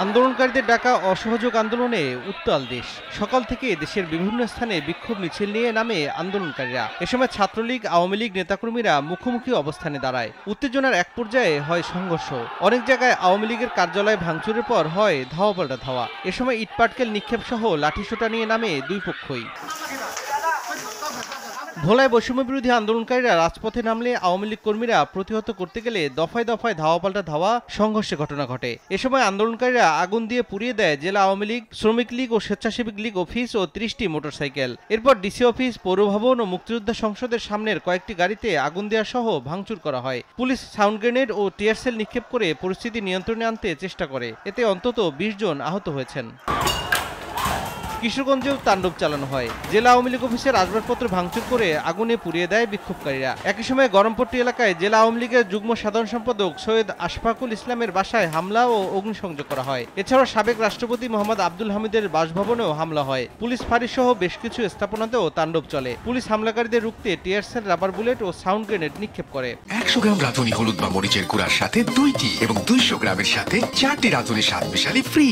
আন্দোলনকারীদের ডাকা অসহযোগ আন্দোলনে উত্তাল দেশ। সকাল থেকে দেশের বিভিন্ন স্থানে বিক্ষোভ মিছিল নিয়ে নামে আন্দোলনকারীরা। এ সময় ছাত্রলীগ, আওয়ামী লীগ নেতাকর্মীরা মুখোমুখি অবস্থানে দাঁড়ায়। উত্তেজনার এক পর্যায়ে হয় সংঘর্ষ। অনেক জায়গায় আওয়ামী লীগের কার্যালয় ভাঙচুরের পর হয় ধাওয়া পাল্টা ধাওয়া। এ সময় ইটপাটকেল নিক্ষেপ সহ লাঠিসোঁটা নিয়ে নামে দুই পক্ষই। ভোলায় বৈষম্য বিরোধী আন্দোলনকারীরা রাজপথে নামলে আওয়ামী লীগ কর্মীরা প্রতিহত করতে গেলে দফায় দফায় ধাওয়া পাল্টা ধাওয়া সংঘর্ষের ঘটনা ঘটে। এ সময় আন্দোলনকারীরা আগুন দিয়ে পুড়িয়ে দেয় জেলা আওয়ামী লীগ, শ্রমিক লীগ ও স্বেচ্ছাসেবক লীগ অফিস ও ৩০টি মোটরসাইকেল। এরপর ডিসি অফিস, পৌরভবন ও মুক্তিযোদ্ধা সংসদের সামনের কয়েকটি গাড়িতে আগুন দেওয়া সহ ভাঙচুর করা হয়। পুলিশ সাউন্ড গ্রেনেড ও টিয়ার সেল নিক্ষেপ করে পরিস্থিতি নিয়ন্ত্রণে আনতে চেষ্টা করে। এতে অন্তত ২০ জন আহত হয়েছেন। কিশোরগঞ্জেও তাণ্ডব চালানো হয়। জেলা আওয়ামী লীগ অফিসের আসবাবপত্র ভাঙচুর করে আগুনে পুড়িয়ে দেয় বিক্ষোভকারীরা। একই সময় গরমপট্টি এলাকায় জেলা আওয়ামী লীগের যুগ্ম সাধারণ সম্পাদক সৈয়দ আশফাকুল ইসলামের বাসায় হামলা ও অগ্নিসংযোগ করা হয়। এছাড়াও সাবেক রাষ্ট্রপতি মোহাম্মদ আব্দুল হামিদের বাসভবনেও হামলা হয়। পুলিশ ফাঁড়ি সহ বেশ কিছু স্থাপনাতেও তাণ্ডব চলে। পুলিশ হামলাকারীদের রুখতে টিয়ার সেল, রাবার বুলেট ও সাউন্ড গ্রেনেড নিক্ষেপ করে। ১০০ গ্রাম রাঁধুনি হলুদ বা মরিচের গুঁড়ার সাথে 2টি এবং ২০০ গ্রামের সাথে 4টি রাঁধুনি স্বাদ মিশালি ফ্রি।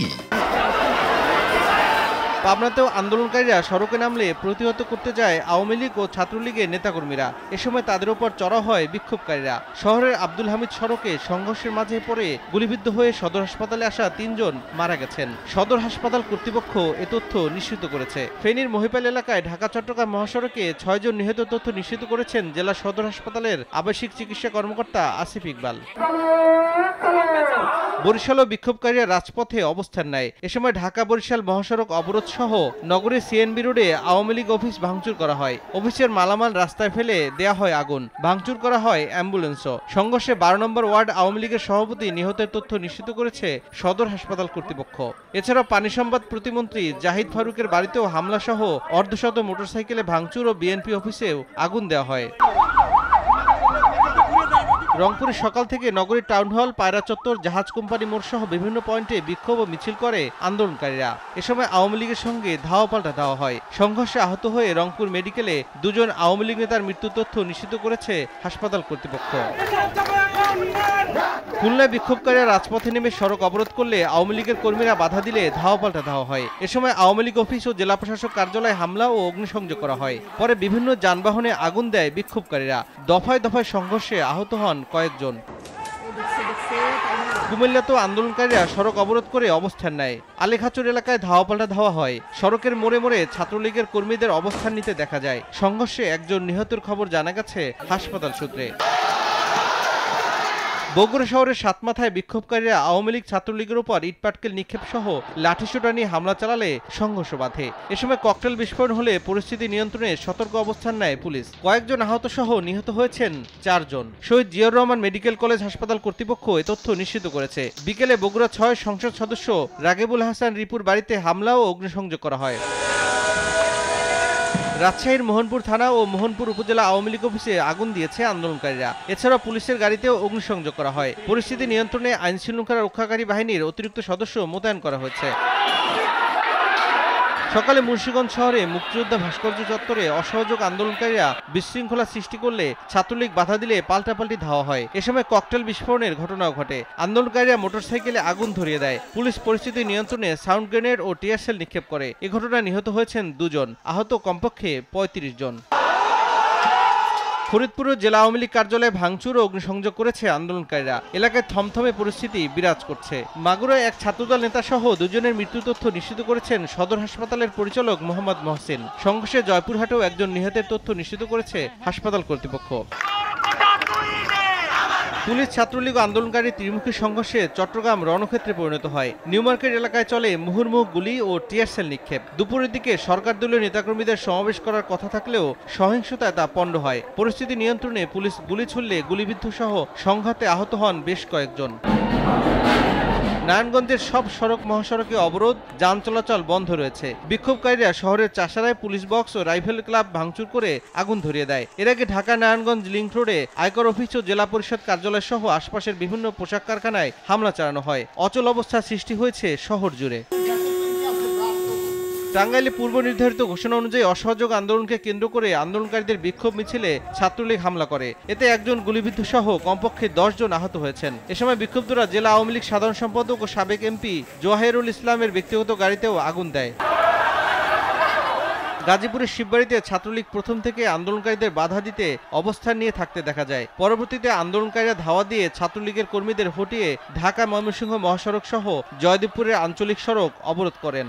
পাবনাতেও আন্দোলনকারীরা সড়কে নামলে প্রতিহত করতে যায় আওয়ামী লীগ ও ছাত্রলীগের নেতাকর্মীরা। এ সময় তাদের উপর চড়াও হয় বিক্ষোভকারীরা। শহরের আব্দুল হামিদ সড়কে সংঘর্ষের মাঝে পড়ে গুলিবিদ্ধ হয়ে সদর হাসপাতালে আসা ৩ জন মারা গেছেন। সদর হাসপাতাল কর্তৃপক্ষ এ তথ্য নিশ্চিত করেছে। ফেনীর মহিপাল এলাকায় ঢাকা-চট্টগ্রাম মহাসড়কে ৬ জন নিহত তথ্য নিশ্চিত করেছেন জেলা সদর হাসপাতালের আবাসিক চিকিৎসা কর্মকর্তা আসিফ ইকবাল। বরিশালও বিক্ষোভকারীরা রাজপথে অবস্থান নেয়। এ সময় ঢাকা-বরিশাল মহাসড়ক অবরোধ সহ নগরের সিএনবি রোডে আওয়ামী লীগ অফিস ভাঙচুর করা হয়। অফিসের মালামাল রাস্তায় ফেলে দেয়া হয় আগুন। ভাঙচুর করা হয় অ্যাম্বুলেন্সও। সংঘর্ষে ১২ নম্বর ওয়ার্ড আওয়ামী লীগের সভাপতি নিহতের তথ্য নিশ্চিত করেছে সদর হাসপাতাল কর্তৃপক্ষ। এছাড়াও পানি সম্পদ প্রতিমন্ত্রী জাহিদ ফারুকের বাড়িতেও হামলা সহ অর্ধশত মোটরসাইকেলে ভাঙচুর ও বিএনপি অফিসেও আগুন দেওয়া হয়। রংপুরে সকাল থেকে নগরীর টাউন হল, পায়রা চত্বর, জাহাজ কোম্পানি মোড় সহ বিভিন্ন পয়েন্টে বিক্ষোভ ও মিছিল করে আন্দোলনকারীরা। এ সময় আওয়ামী লীগের সঙ্গে ধাওয়া পাল্টা দেওয়া হয়। সংঘর্ষে আহত হয়ে রংপুর মেডিকেলে ২ জন আওয়ামী লীগ নেতার মৃত্যুর তথ্য নিশ্চিত করেছে হাসপাতাল কর্তৃপক্ষ। খুলনায় বিক্ষোভকারীরা রাজপথে নেমে সড়ক অবরোধ করলে আওয়ামী লীগের কর্মীরা বাধা দিলে ধাওয়া পাল্টা দেওয়া হয়। এ সময় আওয়ামী লীগ অফিস ও জেলা প্রশাসক কার্যালয়ে হামলা ও অগ্নিসংযোগ করা হয়। পরে বিভিন্ন যানবাহনে আগুন দেয় বিক্ষোভকারীরা। দফায় দফায় সংঘর্ষে আহত হন কয়েকজন। কুমিল্লাতেও আন্দোলনকারীরা সড়ক অবরোধ করে অবস্থান নেয়। আলেখাচর এলাকায় ধাওয়া পাল্টা ধাওয়া হয়। সড়কের মোড়ে মোড়ে ছাত্রলীগের কর্মীদের অবস্থান নিতে দেখা যায়। সংঘর্ষে একজন নিহতের খবর জানা গেছে হাসপাতাল সূত্রে। বগুড়া শহরের সাতমাথায় বিক্ষোভকারীরা আওয়ামী লীগ, ছাত্রলীগের উপর ইটপাটকেল নিক্ষেপ সহ লাঠিসোঁটা নিয়ে হামলা চালালে সংঘর্ষ বাধে। এ সময় ককটেল বিস্ফোরণ হলে পরিস্থিতি নিয়ন্ত্রণে সতর্ক অবস্থান নেয় পুলিশ। কয়েকজন আহত সহ নিহত হয়েছেন ৪ জন। শহীদ জিয়াউর রহমান মেডিকেল কলেজ হাসপাতাল কর্তৃপক্ষ এ তথ্য নিশ্চিত করেছে। বিকেলে বগুড়া ৬ সংসদ সদস্য রাগেবুল হাসান রিপুর বাড়িতে হামলা ও অগ্নিসংযোগ করা হয়। রাজশাহীর মোহনপুর থানা ও মোহনপুর উপজেলা আওয়ামী লীগ অফিসে আগুন দিয়েছে আন্দোলনকারীরা। এছাড়াও পুলিশের গাড়িতেও অগ্নিসংযোগ করা হয়। পরিস্থিতি নিয়ন্ত্রণে আইনশৃঙ্খলা রক্ষাকারী বাহিনীর অতিরিক্ত সদস্য মোতায়েন করা হয়েছে। সকালে মুন্সিগঞ্জ শহরে মুক্তিযোদ্ধা ভাস্কর্য চত্বরে অসহযোগ আন্দোলনকারীরা বিশৃঙ্খলা সৃষ্টি করলে ছাত্রলীগ বাধা দিলে পাল্টাপাল্টি ধাওয়া হয়। এ সময় ককটেল বিস্ফোরণের ঘটনাও ঘটে। আন্দোলনকারীরা মোটরসাইকেলে আগুন ধরিয়ে দেয়। পুলিশ পরিস্থিতি নিয়ন্ত্রণে সাউন্ড গ্রেনেড ও টিয়ার সেল নিক্ষেপ করে। এ ঘটনায় নিহত হয়েছেন ২ জন, আহত কমপক্ষে ৩৫ জন। ফরিদপুরের জেলা আওয়ামী লীগ কার্যালয়ে ভাঙচুর ও অগ্নিসংযোগ করেছে আন্দোলনকারীরা। এলাকায় থমথমে পরিস্থিতি বিরাজ করছে। মাগুরায় এক ছাত্রদল নেতা সহ ২ জনের মৃত্যুর তথ্য নিশ্চিত করেছেন সদর হাসপাতালের পরিচালক মোহাম্মদ মহসিন। সংঘর্ষে জয়পুরহাটেও একজন নিহতের তথ্য নিশ্চিত করেছে হাসপাতাল কর্তৃপক্ষ। পুলিশ, ছাত্রলীগ ও আন্দোলনকারী ত্রিমুখী সংঘর্ষে চট্টগ্রাম রণক্ষেত্রে পরিণত হয়। নিউ মার্কেট এলাকায় চলে মুহুর্মুহু গুলি ও টিয়ার সেল নিক্ষেপ। দুপুরের দিকে সরকার দলীয় নেতাকর্মীদের সমাবেশ করার কথা থাকলেও সহিংসতায় তা পণ্ড হয়। পরিস্থিতি নিয়ন্ত্রণে পুলিশ গুলি ছুড়লে গুলিবিদ্ধ সহ সংঘাতে আহত হন বেশ কয়েকজন। নারায়ণগঞ্জের সব সড়ক মহাসড়কে অবরোধ, যান চলাচল বন্ধ রয়েছে। বিক্ষোভকারীরা শহরের চাষারায় পুলিশ বক্স ও রাইফেল ক্লাব ভাঙচুর করে আগুন ধরিয়ে দেয়। এর আগে ঢাকা নারায়ণগঞ্জ লিংক রোডে আয়কর অফিস ও জেলা পরিষদ কার্যালয় সহ আশপাশের বিভিন্ন পোশাক কারখানায় হামলা চালানো হয়। অচল অবস্থা সৃষ্টি হয়েছে শহর জুড়ে। টাঙ্গাইলে পূর্ব নির্ধারিত ঘোষণা অনুযায়ী অসহযোগ আন্দোলনকে কেন্দ্র করে আন্দোলনকারীদের বিক্ষোভ মিছিলে ছাত্রলীগ হামলা করে। এতে একজন গুলিবিদ্ধ সহ কমপক্ষে 10 জন আহত হয়েছেন। এ সময় বিক্ষুব্ধরা জেলা আওয়ামী লীগ সাধারণ সম্পাদক ও সাবেক এমপি জোহাইরুল ইসলামের ব্যক্তিগত গাড়িতেও আগুন দেয়। গাজীপুরের শিববাড়িতে ছাত্রলীগ প্রথম থেকে আন্দোলনকারীদের বাধা দিতে অবস্থান নিয়ে থাকতে দেখা যায়। পরবর্তীতে আন্দোলনকারীরা ধাওয়া দিয়ে ছাত্রলীগের কর্মীদের হটিয়ে ঢাকা ময়মনসিংহ মহাসড়ক সহ জয়দেবপুরের আঞ্চলিক সড়ক অবরোধ করেন।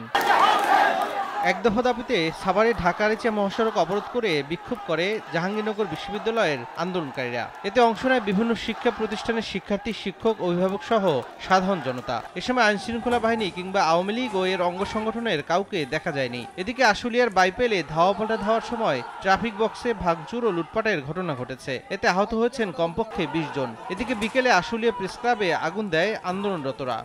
এক দফা দাবিতে সাভারে ঢাকা-আরিচা মহাসড়ক অবরোধ করে বিক্ষোভ করে জাহাঙ্গীরনগর বিশ্ববিদ্যালয়ের আন্দোলনকারীরা। এতে অংশ নেয় বিভিন্ন শিক্ষা প্রতিষ্ঠানের শিক্ষার্থী, শিক্ষক, অভিভাবক সহ সাধারণ জনতা। এ সময় আইনশৃঙ্খলা বাহিনী কিংবা আওয়ামী লীগ ও এর অঙ্গ সংগঠনের কাউকে দেখা যায়নি। এদিকে আশুলিয়ার বাইপেলে ধাওয়া ধাওয়ার সময় ট্রাফিক বক্সে ভাঙচুর ও লুটপাটের ঘটনা ঘটেছে। এতে আহত হয়েছেন কমপক্ষে 20 জন। এদিকে বিকেলে আশুলিয়া প্রেস ক্লাবে আগুন দেয় আন্দোলনরতরা।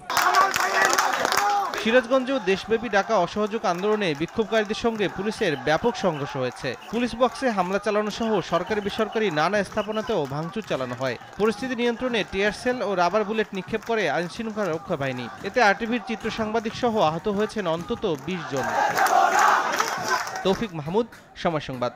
সিরাজগঞ্জেও দেশব্যাপী ডাকা অসহযোগ আন্দোলনে বিক্ষোভকারীদের সঙ্গে পুলিশের ব্যাপক সংঘর্ষ হয়েছে। পুলিশ বক্সে হামলা চালানো সহ সরকারি বেসরকারি নানা স্থাপনাতেও ভাঙচুর চালানো হয়। পরিস্থিতি নিয়ন্ত্রণে টিয়ার সেল ও রাবার বুলেট নিক্ষেপ করে আইনশৃঙ্খলা রক্ষা বাহিনী। এতে আরটিভির চিত্র সাংবাদিক সহ আহত হয়েছেন অন্তত 20 জন। তৌফিক মাহমুদ, সময় সংবাদ।